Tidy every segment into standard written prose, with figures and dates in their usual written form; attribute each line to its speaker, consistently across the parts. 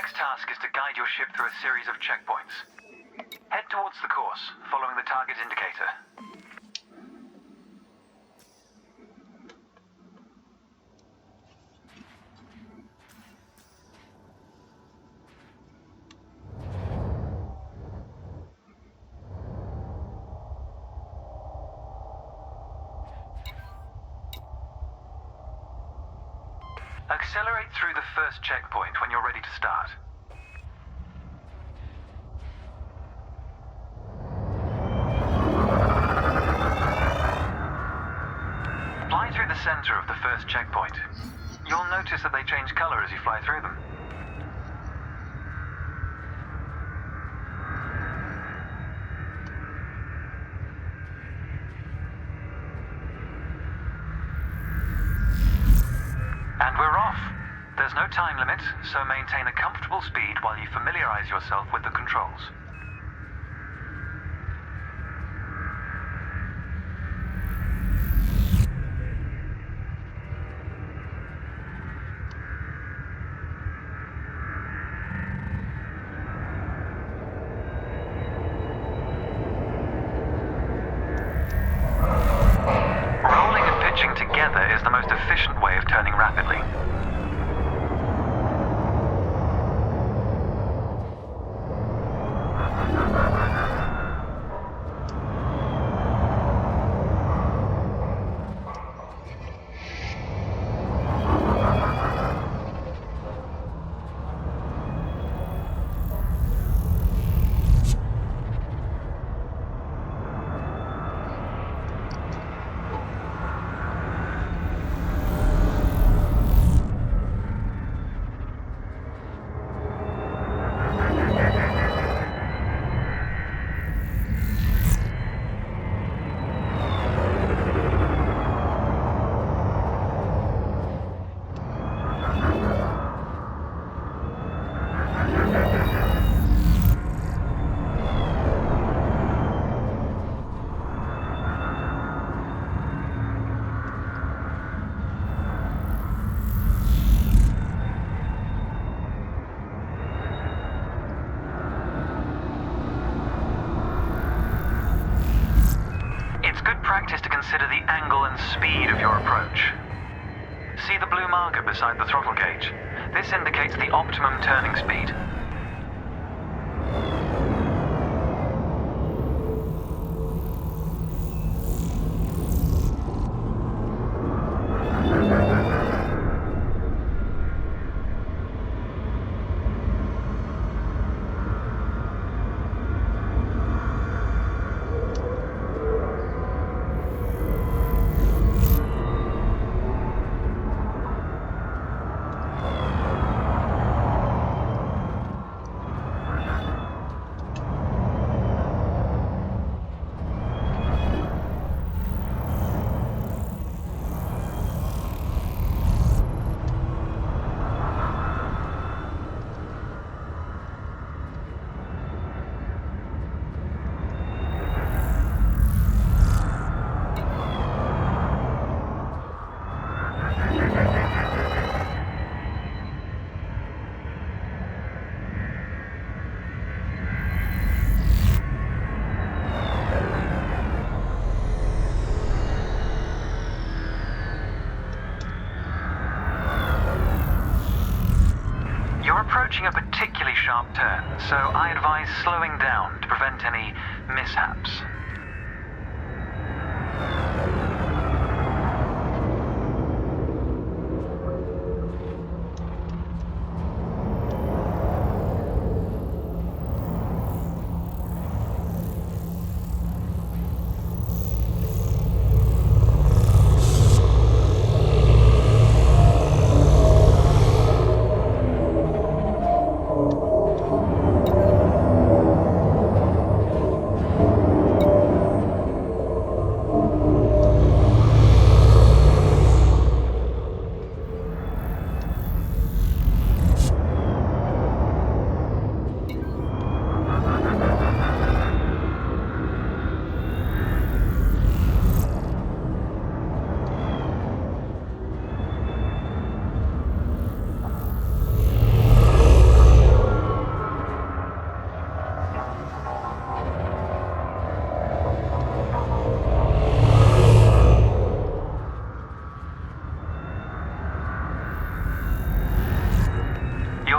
Speaker 1: next task is to guide your ship through a series of checkpoints. Head towards the course, following the target indicator. Accelerate through the first checkpoint when you're ready to start. Fly through the center of the first checkpoint. You'll notice that they change color as you fly through them. And we're off. There's no time limit, so maintain a comfortable speed while you familiarize yourself with the controls. Rolling and pitching together is the most efficient way of turning rapidly. Practice to consider the angle and speed of your approach. See the blue marker beside the throttle gauge? This indicates the optimum turning speed. Approaching a particularly sharp turn, so I advise slowing down to prevent any mishaps.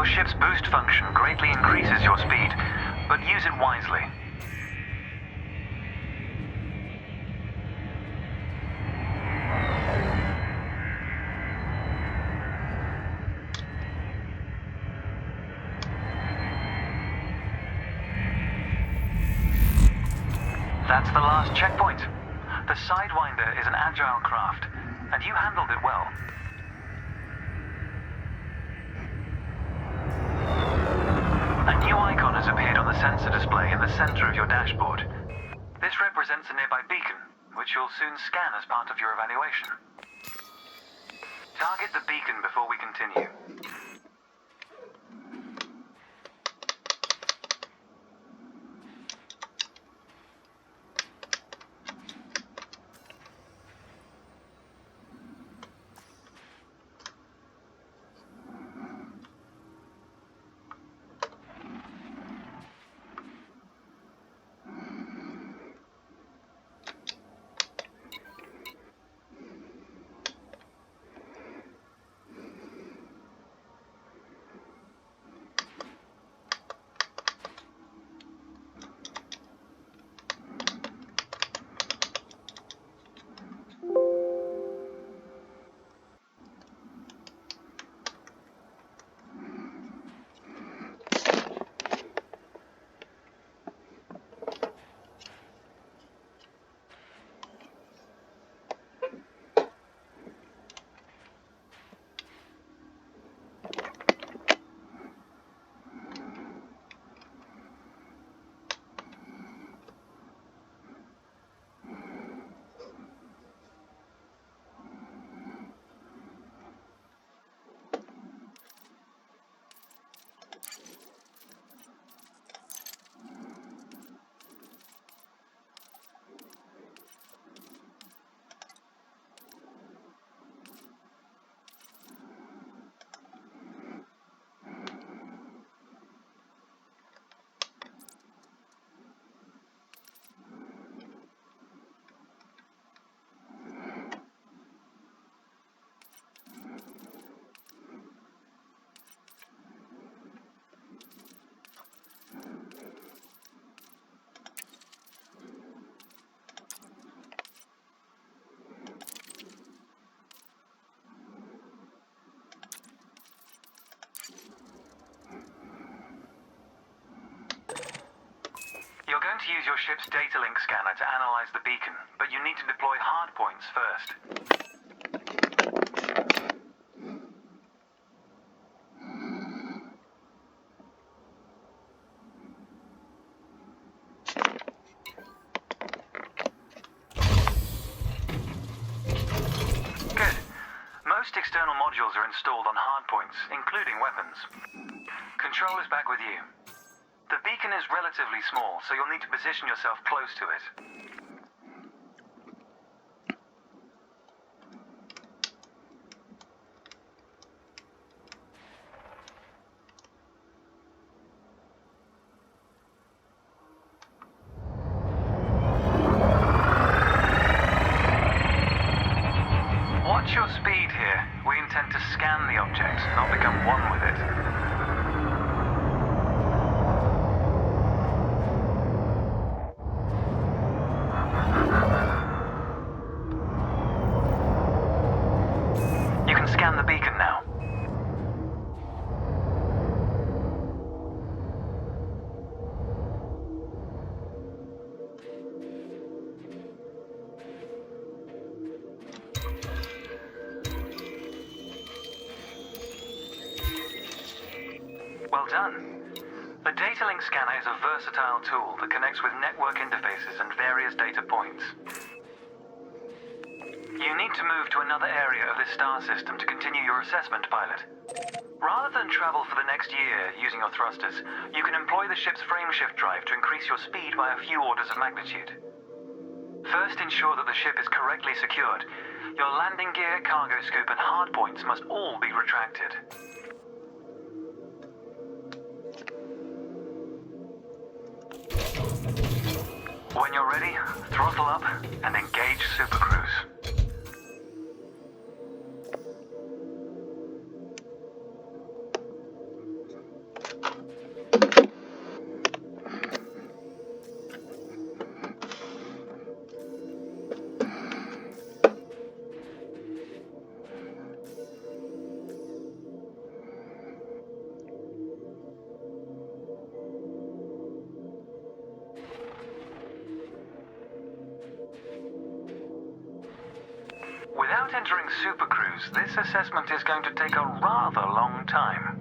Speaker 1: Your ship's boost function greatly increases your speed, but use it wisely. That's the last checkpoint. The Sidewinder is an agile craft, and you handled it well. A new icon has appeared on the sensor display in the center of your dashboard. This represents a nearby beacon, which you'll soon scan as part of your evaluation. Target the beacon before we continue. You're going to use your ship's data link scanner to analyze the beacon, but you need to deploy hardpoints first. Good. Most external modules are installed on hardpoints, including weapons. Control is back with you. The beacon is relatively small, so you'll need to position yourself close to it. Watch your speed here. We intend to scan the object, not become one with it. You can scan the beacon now. Well done. The data link scanner is a versatile tool that connects with network interfaces and various data points. You need to move to another area of this star system to continue your assessment, pilot. Rather than travel for the next year using your thrusters, you can employ the ship's frameshift drive to increase your speed by a few orders of magnitude. First, ensure that the ship is correctly secured. Your landing gear, cargo scoop, and hardpoints must all be retracted. When you're ready, throttle up and engage Super Cruise. entering Super Cruise, this assessment is going to take a rather long time.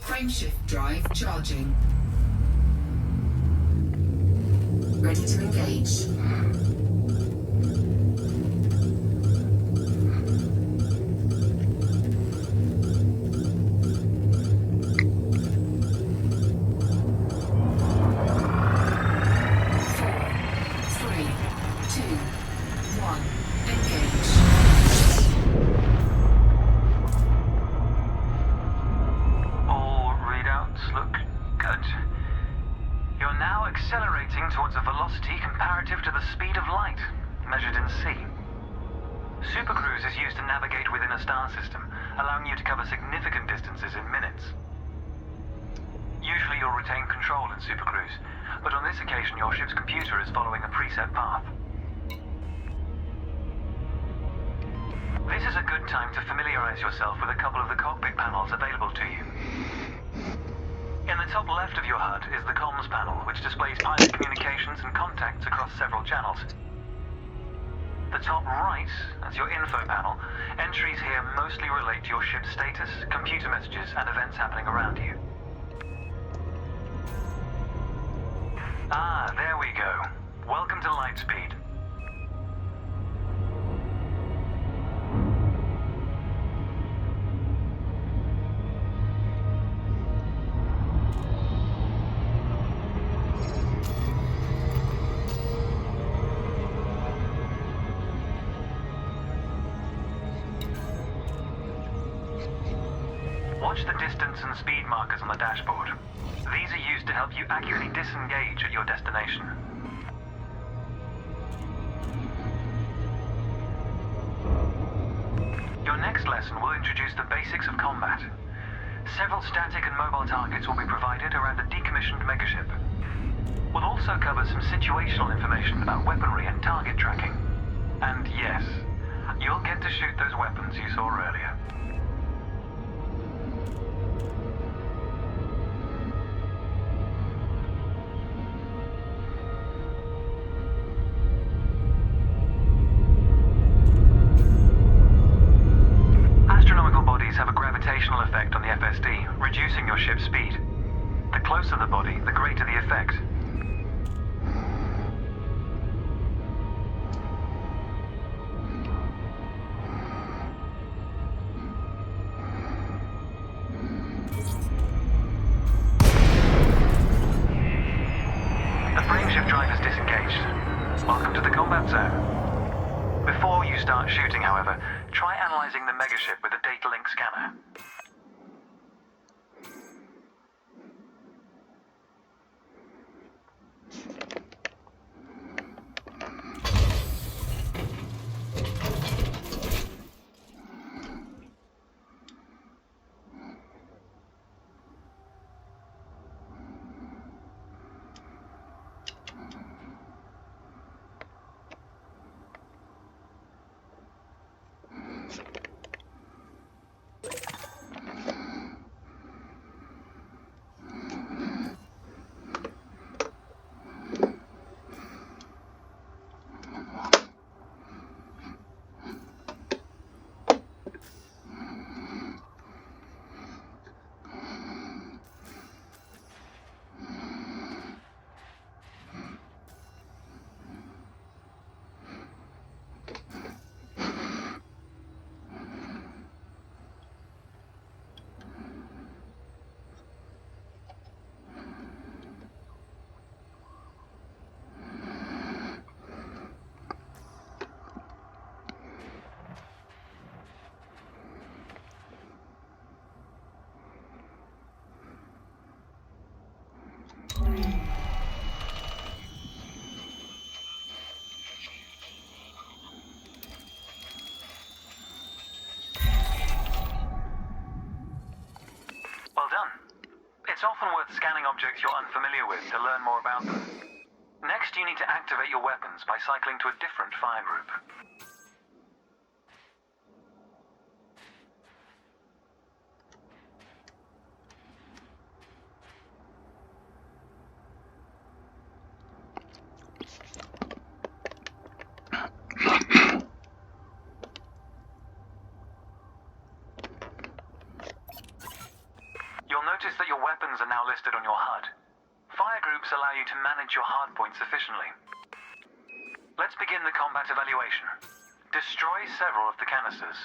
Speaker 2: Frameshift drive charging. Ready to engage.
Speaker 1: Accelerating towards a velocity comparative to the speed of light, measured in c. Supercruise is used to navigate within a star system, allowing you to cover significant distances in minutes. Usually you'll retain control in Supercruise, but on this occasion your ship's computer is following a preset path. This is a good time to familiarize yourself with a couple of the cockpit panels available to you. In the top left of your HUD is the comms panel, which displays pilot communications and contacts across several channels. The top right is your info panel. Entries here mostly relate to your ship's status, computer messages, and events happening around you. Ah, there we go. Welcome to Lightspeed. Watch the distance and speed markers on the dashboard. These are used to help you accurately disengage at your destination. Your next lesson will introduce the basics of combat. Several static and mobile targets will be provided around a decommissioned megaship. We'll also cover some situational information about weaponry and target tracking. And yes, you'll get to shoot those weapons you saw earlier. Have a gravitational effect on the FSD, reducing your ship's speed. The closer the body, the greater the effect. The frameshift drive is disengaged. Welcome to the combat zone. Before you start shooting, however, try analyzing the megaship with a data link scanner. targets you're unfamiliar with to learn more about them. Next, you need to activate your weapons by cycling to a different fire group. You'll notice that your weapons are now listed on your HUD. Fire groups allow you to manage your hardpoints efficiently. Let's begin the combat evaluation. Destroy several of the canisters.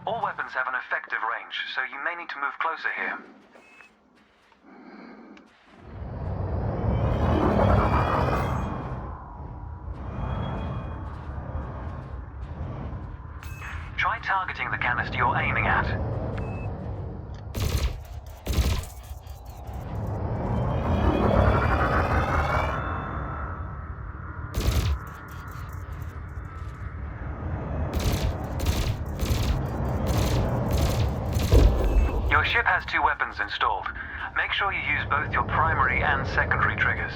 Speaker 1: All weapons have an effective range, so you may need to move closer here. Try targeting the canister you're aiming at. Your ship has 2 weapons installed. Make sure you use both your primary and secondary triggers.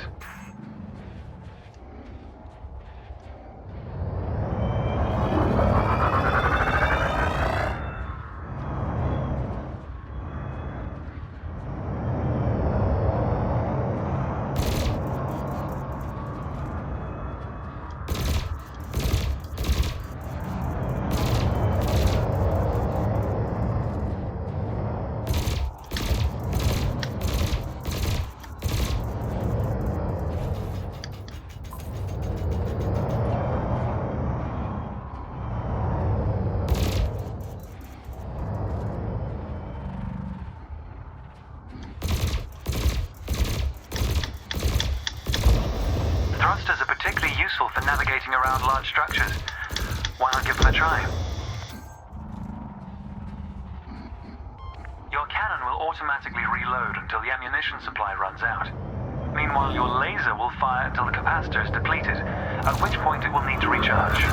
Speaker 1: Thrusters are particularly useful for navigating around large structures. Why not give them a try? Your cannon will automatically reload until the ammunition supply runs out. Meanwhile, your laser will fire until the capacitor is depleted, at which point it will need to recharge.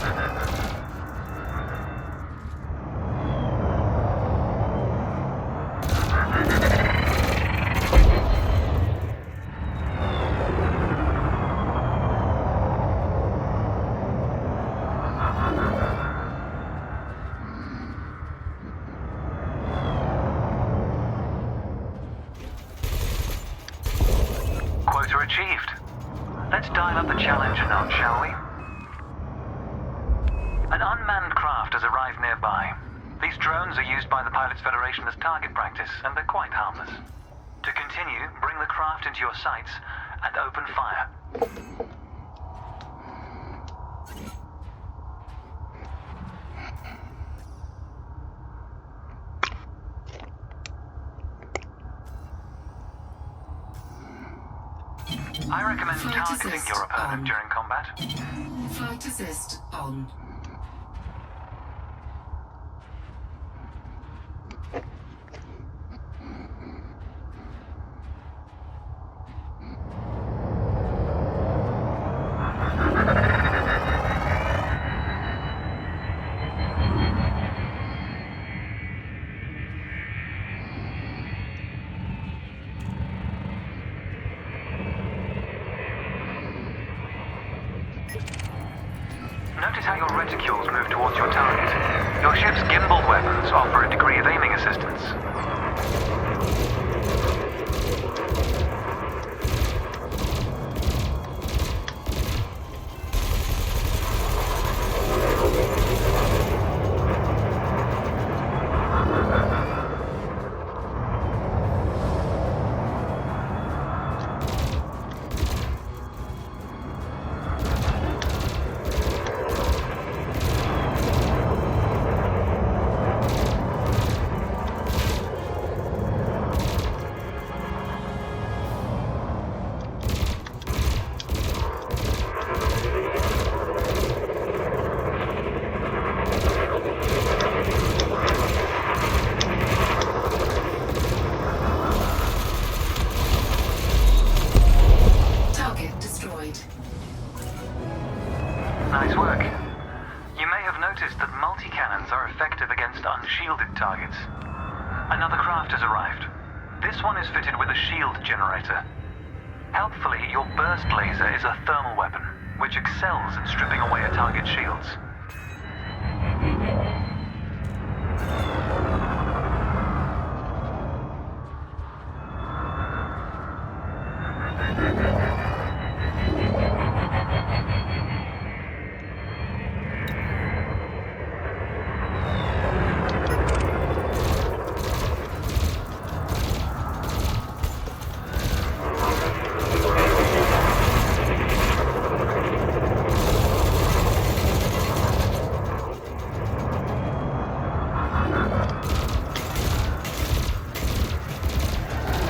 Speaker 1: Quota achieved. Let's dial up the challenge a notch, shall we? An unmanned craft has arrived nearby. These drones are used by the Pilots Federation as target practice, and they're quite harmless. To continue, bring the craft into your sights and open fire. I recommend targeting your opponent during combat.
Speaker 2: Flight assist on.
Speaker 1: Notice how your reticules move towards your target. Your ship's gimbaled weapons offer a degree of aiming assistance. Another craft has arrived. This one is fitted with a shield generator. Helpfully, your burst laser is a thermal weapon, which excels in stripping away a target's shields.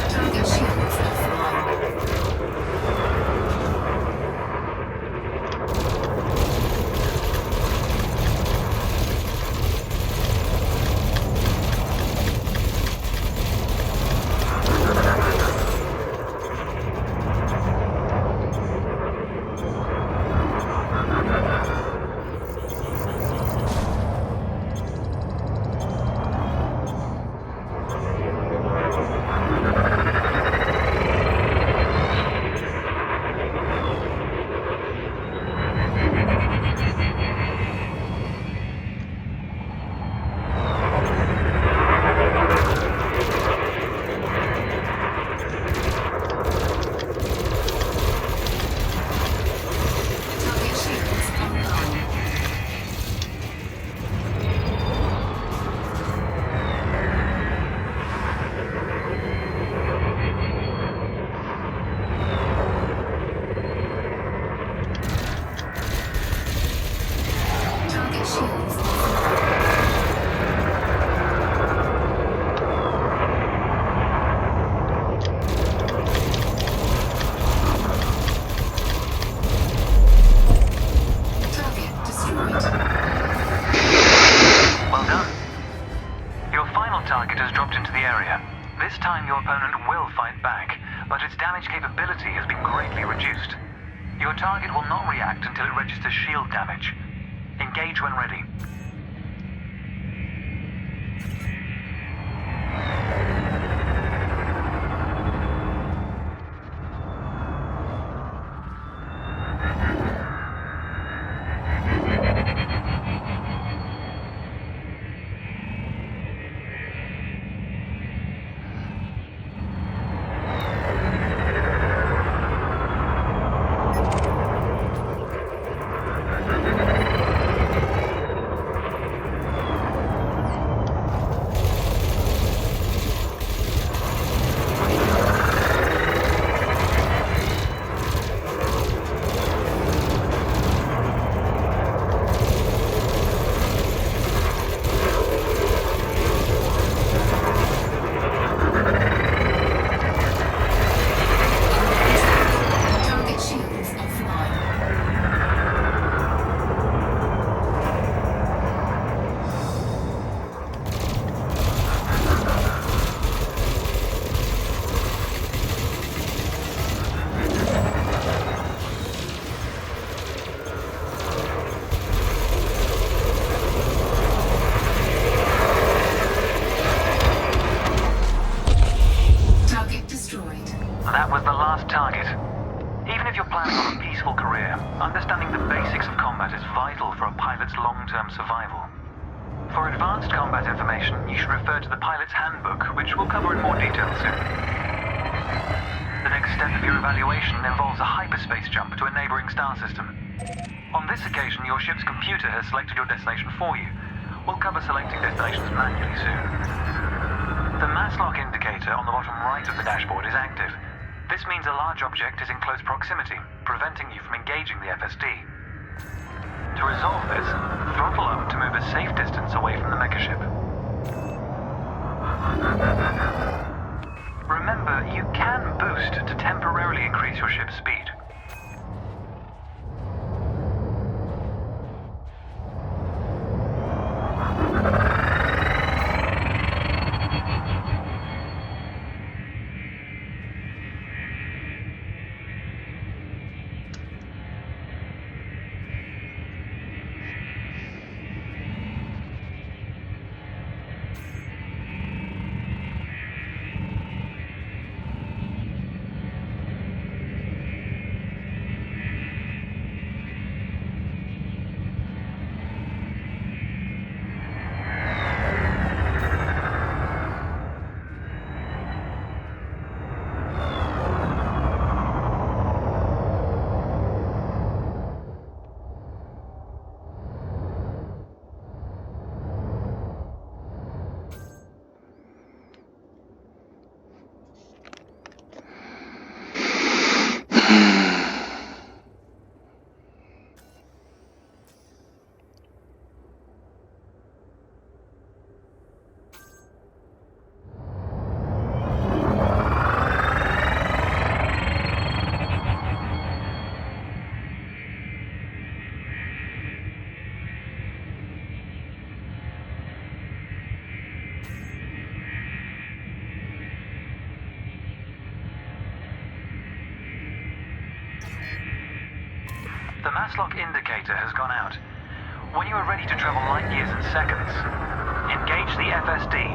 Speaker 2: Target shields offline. Target shields online. Target shields offline. Target destroyed.
Speaker 1: Well done. Your final target has dropped into the area. This time your opponent will fight back, but its damage capability has been greatly reduced. Your target will not react until it registers shield damage. Engage when ready.
Speaker 2: Target shields offline. Target destroyed.
Speaker 1: That was the last target. Even if you're planning on a peaceful career, understanding the basics of combat is vital for a pilot's long-term survival. For advanced combat information, you should refer to the pilot's handbook, which we'll cover in more detail soon. The next step of your evaluation involves a hyperspace jump to a neighboring star system. On this occasion, your ship's computer has selected your destination for you. We'll cover selecting destinations manually soon. The mass lock indicator on the bottom right of the dashboard is active. This means a large object is in close proximity, preventing you from engaging the FSD. To resolve this, throttle up to move a safe distance away from the megaship. Remember, you can boost to temporarily increase your ship's speed. The mass lock indicator has gone out. When you are ready to travel light years in seconds, engage the FSD.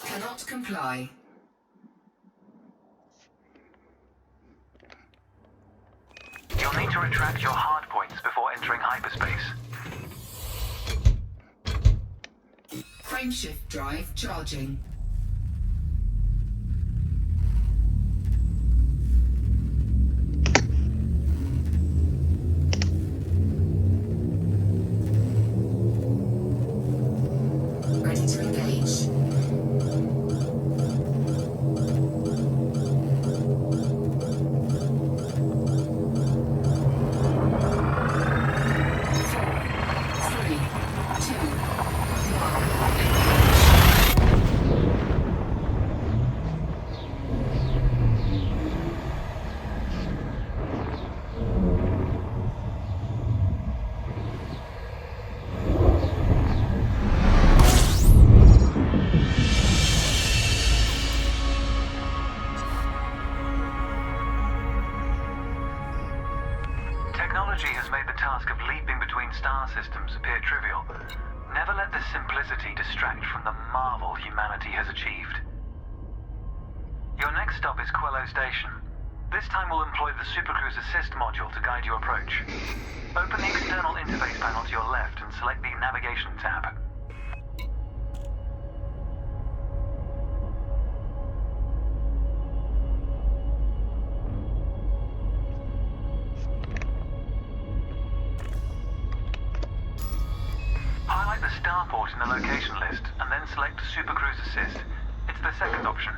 Speaker 2: Cannot comply.
Speaker 1: You'll need to retract your hard points before entering hyperspace.
Speaker 2: Frameshift drive charging. Ready to engage.
Speaker 1: Technology has made the task of leaping between star systems appear trivial. Never let this simplicity distract from the marvel humanity has achieved. Your next stop is Quello Station. This time we'll employ the Supercruise Assist module to guide your approach. Open the external interface panel to your left and select the Navigation tab. Highlight the starport in the location list, and then select Supercruise Assist. It's the second option.